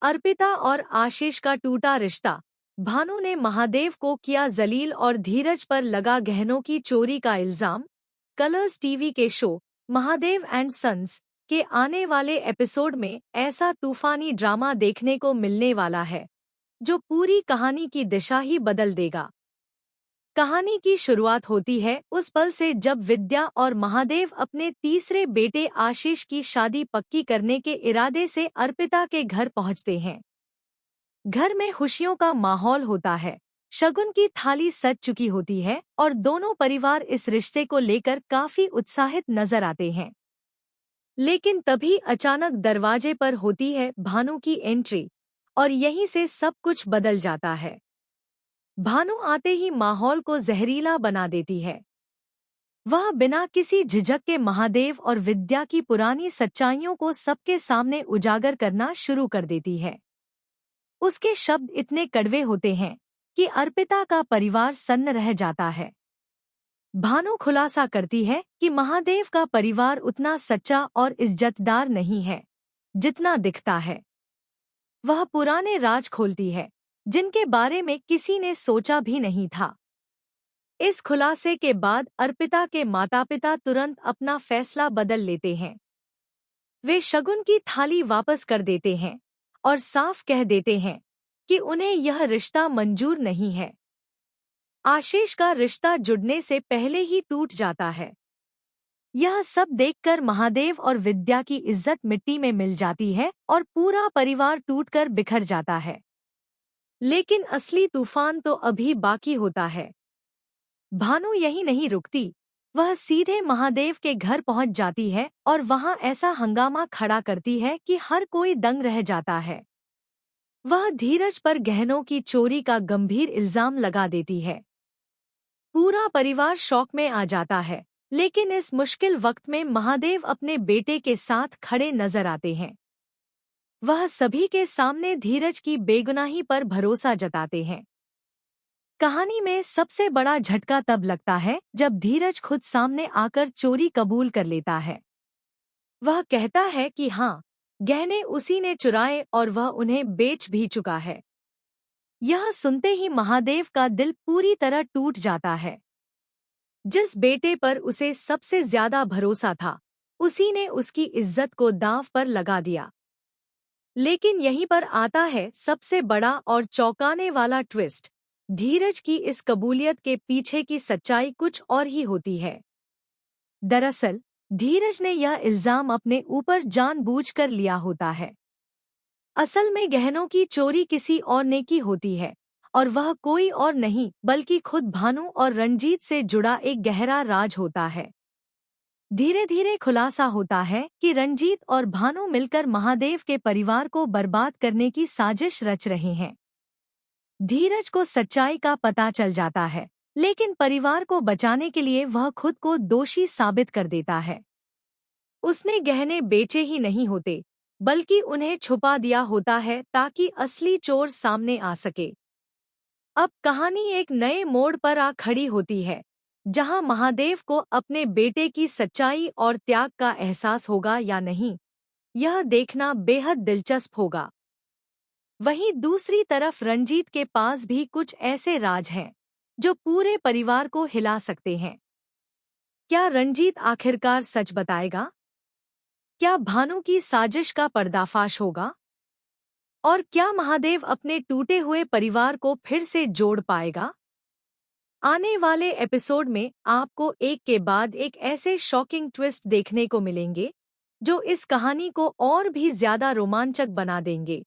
अर्पिता और आशीष का टूटा रिश्ता। भानु ने महादेव को किया जलील और धीरज पर लगा गहनों की चोरी का इल्जाम। कलर्स टीवी के शो महादेव एंड सन्स के आने वाले एपिसोड में ऐसा तूफानी ड्रामा देखने को मिलने वाला है जो पूरी कहानी की दिशा ही बदल देगा। कहानी की शुरुआत होती है उस पल से जब विद्या और महादेव अपने तीसरे बेटे आशीष की शादी पक्की करने के इरादे से अर्पिता के घर पहुंचते हैं। घर में खुशियों का माहौल होता है, शगुन की थाली सज चुकी होती है और दोनों परिवार इस रिश्ते को लेकर काफी उत्साहित नजर आते हैं। लेकिन तभी अचानक दरवाजे पर होती है भानु की एंट्री और यहीं से सब कुछ बदल जाता है। भानु आते ही माहौल को जहरीला बना देती है। वह बिना किसी झिझक के महादेव और विद्या की पुरानी सच्चाइयों को सबके सामने उजागर करना शुरू कर देती है। उसके शब्द इतने कड़वे होते हैं कि अर्पिता का परिवार सन्न रह जाता है। भानु खुलासा करती है कि महादेव का परिवार उतना सच्चा और इज्जतदार नहीं है जितना दिखता है। वह पुराने राज खोलती है जिनके बारे में किसी ने सोचा भी नहीं था। इस खुलासे के बाद अर्पिता के माता-पिता तुरंत अपना फैसला बदल लेते हैं। वे शगुन की थाली वापस कर देते हैं और साफ कह देते हैं कि उन्हें यह रिश्ता मंजूर नहीं है। आशीष का रिश्ता जुड़ने से पहले ही टूट जाता है। यह सब देखकर महादेव और विद्या की इज्जत मिट्टी में मिल जाती है और पूरा परिवार टूटकर बिखर जाता है। लेकिन असली तूफान तो अभी बाकी होता है। भानु यही नहीं रुकती, वह सीधे महादेव के घर पहुंच जाती है और वहां ऐसा हंगामा खड़ा करती है कि हर कोई दंग रह जाता है। वह धीरज पर गहनों की चोरी का गंभीर इल्जाम लगा देती है। पूरा परिवार शॉक में आ जाता है, लेकिन इस मुश्किल वक्त में महादेव अपने बेटे के साथ खड़े नजर आते हैं। वह सभी के सामने धीरज की बेगुनाही पर भरोसा जताते हैं। कहानी में सबसे बड़ा झटका तब लगता है जब धीरज खुद सामने आकर चोरी कबूल कर लेता है। वह कहता है कि हाँ, गहने उसी ने चुराए और वह उन्हें बेच भी चुका है। यह सुनते ही महादेव का दिल पूरी तरह टूट जाता है। जिस बेटे पर उसे सबसे ज्यादा भरोसा था, उसी ने उसकी इज्जत को दांव पर लगा दिया। लेकिन यहीं पर आता है सबसे बड़ा और चौंकाने वाला ट्विस्ट। धीरज की इस कबूलियत के पीछे की सच्चाई कुछ और ही होती है। दरअसल धीरज ने यह इल्जाम अपने ऊपर जानबूझकर लिया होता है। असल में गहनों की चोरी किसी और ने की होती है और वह कोई और नहीं बल्कि खुद भानु और रंजीत से जुड़ा एक गहरा राज होता है। धीरे धीरे खुलासा होता है कि रंजीत और भानु मिलकर महादेव के परिवार को बर्बाद करने की साजिश रच रहे हैं। धीरज को सच्चाई का पता चल जाता है, लेकिन परिवार को बचाने के लिए वह खुद को दोषी साबित कर देता है। उसने गहने बेचे ही नहीं होते, बल्कि उन्हें छुपा दिया होता है ताकि असली चोर सामने आ सके। अब कहानी एक नए मोड़ पर आ खड़ी होती है, जहां महादेव को अपने बेटे की सच्चाई और त्याग का एहसास होगा या नहीं, यह देखना बेहद दिलचस्प होगा। वहीं दूसरी तरफ रंजीत के पास भी कुछ ऐसे राज हैं जो पूरे परिवार को हिला सकते हैं। क्या रंजीत आखिरकार सच बताएगा? क्या भानु की साजिश का पर्दाफाश होगा? और क्या महादेव अपने टूटे हुए परिवार को फिर से जोड़ पाएगा? आने वाले एपिसोड में आपको एक के बाद एक ऐसे शॉकिंग ट्विस्ट देखने को मिलेंगे जो इस कहानी को और भी ज्यादा रोमांचक बना देंगे।